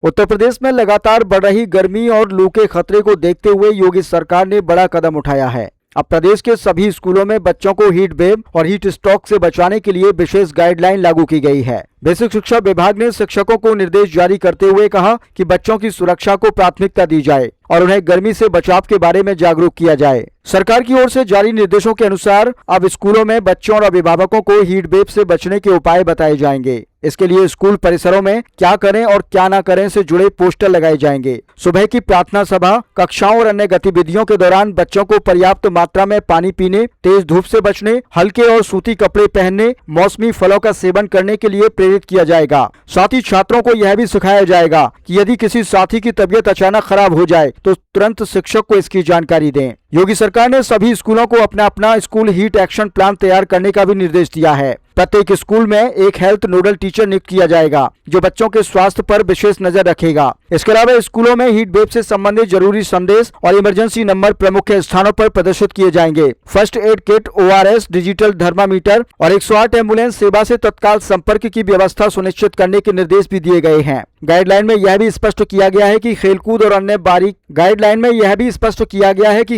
उत्तर प्रदेश में लगातार बढ़ रही गर्मी और लू के खतरे को देखते हुए योगी सरकार ने बड़ा कदम उठाया है। अब प्रदेश के सभी स्कूलों में बच्चों को हीट वेव और हीट स्ट्रोक से बचाने के लिए विशेष गाइडलाइन लागू की गई है। बेसिक शिक्षा विभाग ने शिक्षकों को निर्देश जारी करते हुए कहा कि बच्चों की सुरक्षा को प्राथमिकता दी जाए और उन्हें गर्मी से बचाव के बारे में जागरूक किया जाए। सरकार की ओर से जारी निर्देशों के अनुसार अब स्कूलों में बच्चों और अभिभावकों को हीट वेव से बचने के उपाय बताए जाएंगे। इसके लिए स्कूल परिसरों में क्या करें और क्या ना करें से जुड़े पोस्टर लगाए जाएंगे। सुबह की प्रार्थना सभा, कक्षाओं और अन्य गतिविधियों के दौरान बच्चों को पर्याप्त मात्रा में पानी पीने, तेज धूप से बचने, हल्के और सूती कपड़े पहनने, मौसमी फलों का सेवन करने के लिए प्रेरित किया जाएगा। साथ ही छात्रों को यह भी सिखाया जाएगा कि यदि किसी साथी की तबीयत अचानक खराब हो जाए तो तुरंत शिक्षक को इसकी जानकारी दें। योगी सरकार ने सभी स्कूलों को अपना अपना स्कूल हीट एक्शन प्लान तैयार करने का भी निर्देश दिया है। प्रत्येक स्कूल में एक हेल्थ नोडल टीचर नियुक्त किया जाएगा जो बच्चों के स्वास्थ्य पर विशेष नजर रखेगा। इसके अलावा स्कूलों में हीट वेव से संबंधित जरूरी संदेश और इमरजेंसी नंबर प्रमुख स्थानों पर प्रदर्शित किए जाएंगे। First aid kit, ORS, digital thermometer और 108 एम्बुलेंस सेवा से तत्काल संपर्क की व्यवस्था सुनिश्चित करने के निर्देश भी दिए गए हैं। गाइडलाइन में यह भी स्पष्ट किया गया है कि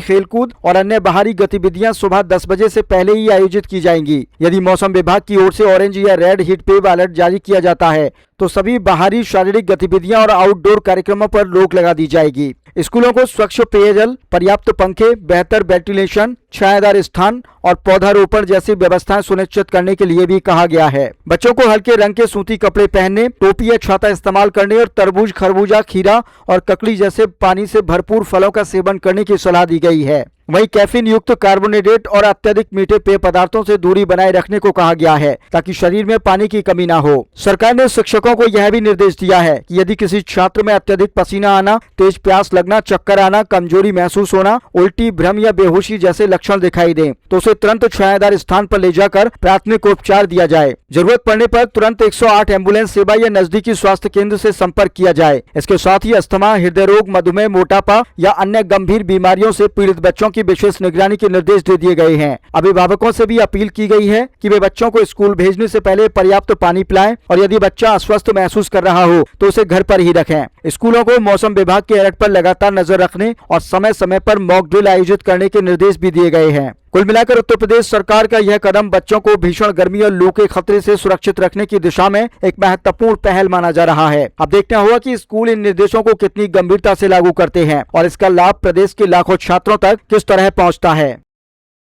खेलकूद और अन्य बाहरी गतिविधियां सुबह 10 बजे से पहले ही आयोजित की जाएंगी। यदि मौसम विभाग की ओर से ऑरेंज या रेड हीट वेव अलर्ट जारी किया जाता है तो सभी बाहरी शारीरिक गतिविधियां और आउटडोर कार्यक्रमों पर रोक लगा दी जाएगी। स्कूलों को स्वच्छ पेयजल, पर्याप्त पंखे, बेहतर वेंटिलेशन, छायादार स्थान और पौधारोपण जैसी व्यवस्थाएं सुनिश्चित करने के लिए भी कहा गया है। बच्चों को हल्के रंग के सूती कपड़े पहनने, टोपी या छाता इस्तेमाल करने और तरबूज, खरबूजा, खीरा और ककड़ी जैसे पानी से भरपूर फलों का सेवन करने की सलाह दी गई है। वहीं कैफीन युक्त, कार्बोनेटेड और अत्यधिक मीठे पेय पदार्थों से दूरी बनाए रखने को कहा गया है ताकि शरीर में पानी की कमी ना हो। सरकार ने शिक्षकों को यह भी निर्देश दिया है कि यदि किसी छात्र में अत्यधिक पसीना आना, तेज प्यास लगना, चक्कर आना, कमजोरी महसूस होना, उल्टी, भ्रम या बेहोशी जैसे लक्षण दिखाई दें तो उसे तुरंत छायादार स्थान पर ले जाकर प्राथमिक उपचार दिया जाए। जरूरत पड़ने पर तुरंत 108 एम्बुलेंस सेवा या नजदीकी स्वास्थ्य केंद्र से संपर्क किया जाए। इसके साथ ही अस्थमा, हृदय रोग, मधुमेह, मोटापा या अन्य गंभीर बीमारियों से पीड़ित बच्चों की विशेष निगरानी के निर्देश दे दिए गए हैं। अभिभावकों से भी अपील की गई है कि वे बच्चों को स्कूल भेजने से पहले पर्याप्त पानी पिलाएं और यदि बच्चा अस्वस्थ महसूस कर रहा हो तो उसे घर पर ही रखें। स्कूलों को मौसम विभाग के अलर्ट पर लगातार नजर रखने और समय समय पर मॉक ड्रिल आयोजित करने के निर्देश भी दिए गए हैं। कुल मिलाकर उत्तर प्रदेश सरकार का यह कदम बच्चों को भीषण गर्मी और लू के खतरे से सुरक्षित रखने की दिशा में एक महत्वपूर्ण पहल माना जा रहा है। अब देखना होगा कि स्कूल इन निर्देशों को कितनी गंभीरता से लागू करते हैं और इसका लाभ प्रदेश के लाखों छात्रों तक किस तरह पहुंचता है।